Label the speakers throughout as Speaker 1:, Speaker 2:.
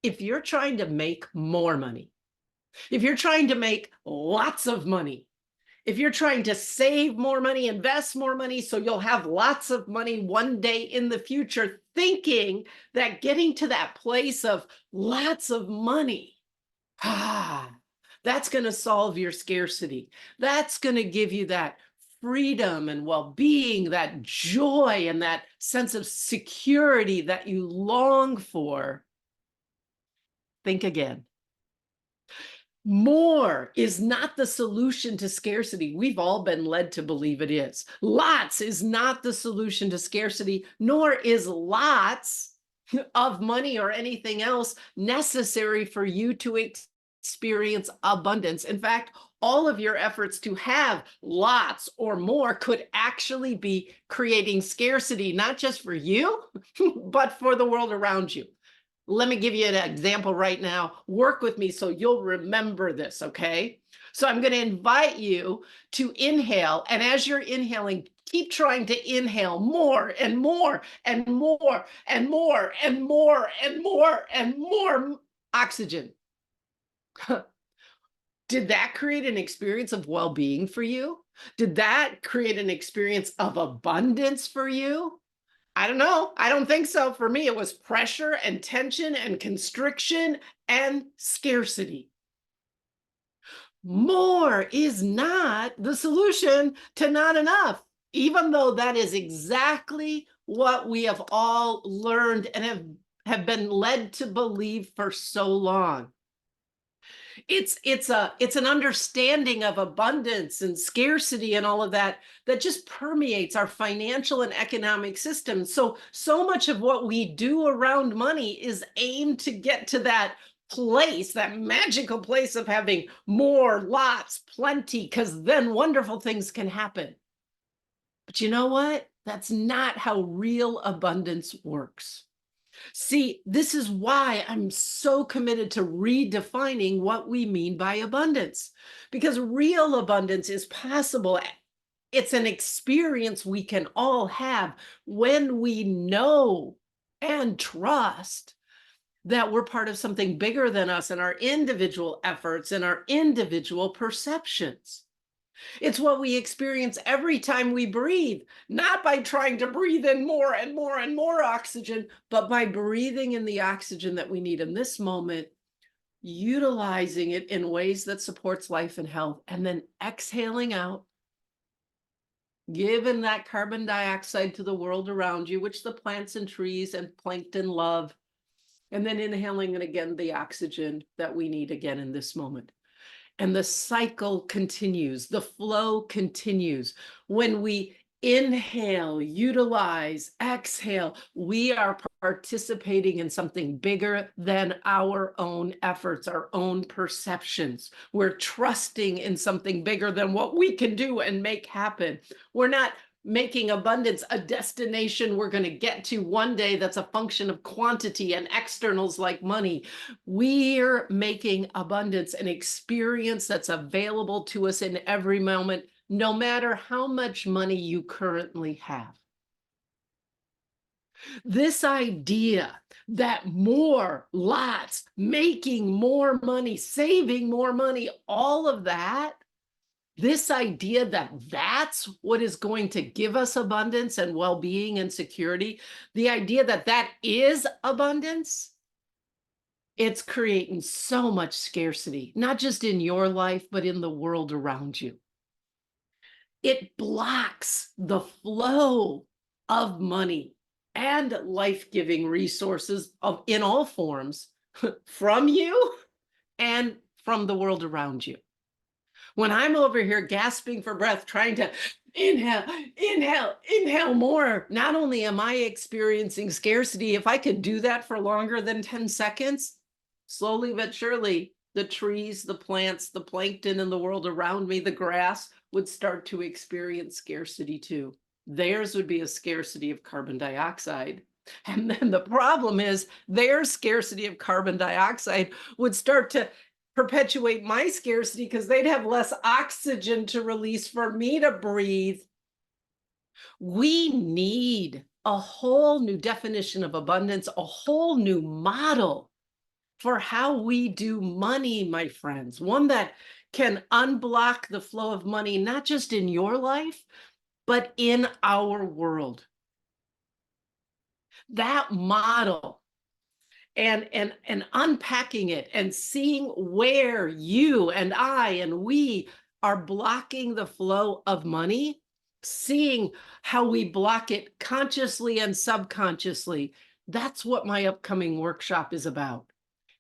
Speaker 1: if you're trying to make more money, if you're trying to make lots of money, if you're trying to save more money, invest more money, so you'll have lots of money one day in the future, thinking that getting to that place of lots of money, that's going to solve your scarcity. That's going to give you that freedom and well-being, that joy and that sense of security that you long for. Think again. More is not the solution to scarcity. We've all been led to believe it is. Lots is not the solution to scarcity, nor is lots of money or anything else necessary for you to experience abundance. In fact, all of your efforts to have lots or more could actually be creating scarcity, not just for you, but for the world around you. Let me give you an example right now. Work with me so you'll remember this, okay? So I'm going to invite you to inhale. And as you're inhaling, keep trying to inhale more and more and more and more and more and more and more oxygen. Did that create an experience of well-being for you? Did that create an experience of abundance for you? I don't know. I don't think so. For me, it was pressure and tension and constriction and scarcity. More is not the solution to not enough, even though that is exactly what we have all learned and have been led to believe for so long. It's an understanding of abundance and scarcity and all of that that just permeates our financial and economic system. So much of what we do around money is aimed to get to that place, that magical place of having more, lots, plenty, because then wonderful things can happen. But you know what? That's not how real abundance works. See, this is why I'm so committed to redefining what we mean by abundance, because real abundance is possible. It's an experience we can all have when we know and trust that we're part of something bigger than us and our individual efforts and our individual perceptions. It's what we experience every time we breathe, not by trying to breathe in more and more and more oxygen, but by breathing in the oxygen that we need in this moment, utilizing it in ways that supports life and health, and then exhaling out, giving that carbon dioxide to the world around you, which the plants and trees and plankton love, and then inhaling it again, the oxygen that we need again in this moment. And the cycle continues, the flow continues. When we inhale, utilize, exhale, we are participating in something bigger than our own efforts, our own perceptions. We're trusting in something bigger than what we can do and make happen. We're not making abundance a destination we're going to get to one day that's a function of quantity and externals like money. We're making abundance an experience that's available to us in every moment, no matter how much money you currently have. This idea that more, lots, making more money, saving more money, all of that, this idea that that's what is going to give us abundance and well-being and security, the idea that that is abundance, it's creating so much scarcity, not just in your life, but in the world around you. It blocks the flow of money and life-giving resources in all forms from you and from the world around you. When I'm over here gasping for breath, trying to inhale, inhale, inhale more, not only am I experiencing scarcity, if I could do that for longer than 10 seconds, slowly but surely, the trees, the plants, the plankton in the world around me, the grass would start to experience scarcity too. Theirs would be a scarcity of carbon dioxide. And then the problem is their scarcity of carbon dioxide would start to perpetuate my scarcity because they'd have less oxygen to release for me to breathe. We need a whole new definition of abundance, a whole new model for how we do money, my friends, one that can unblock the flow of money, not just in your life, but in our world. That model and unpacking it and seeing where you and I and we are blocking the flow of money, seeing how we block it consciously and subconsciously. That's what my upcoming workshop is about.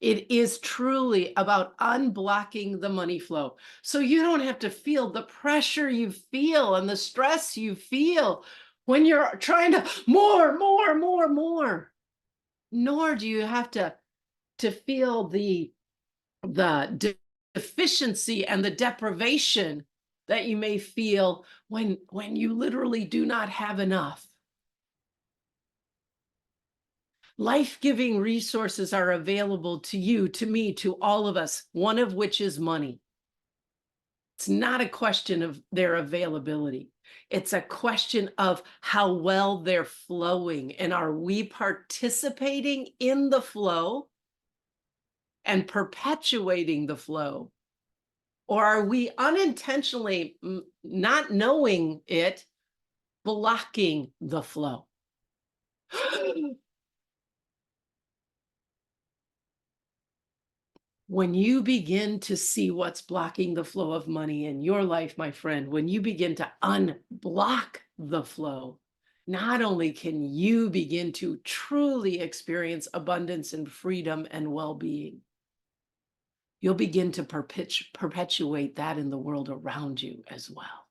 Speaker 1: It is truly about unblocking the money flow. So you don't have to feel the pressure you feel and the stress you feel when you're trying to more, more, more, more. Nor do you have to feel the deficiency and the deprivation that you may feel when you literally do not have enough. Life-giving resources are available to you, to me, to all of us, one of which is money. It's not a question of their availability. It's a question of how well they're flowing. And are we participating in the flow and perpetuating the flow? Or are we unintentionally, not knowing it, blocking the flow? When you begin to see what's blocking the flow of money in your life, my friend, when you begin to unblock the flow, not only can you begin to truly experience abundance and freedom and well-being, you'll begin to perpetuate that in the world around you as well.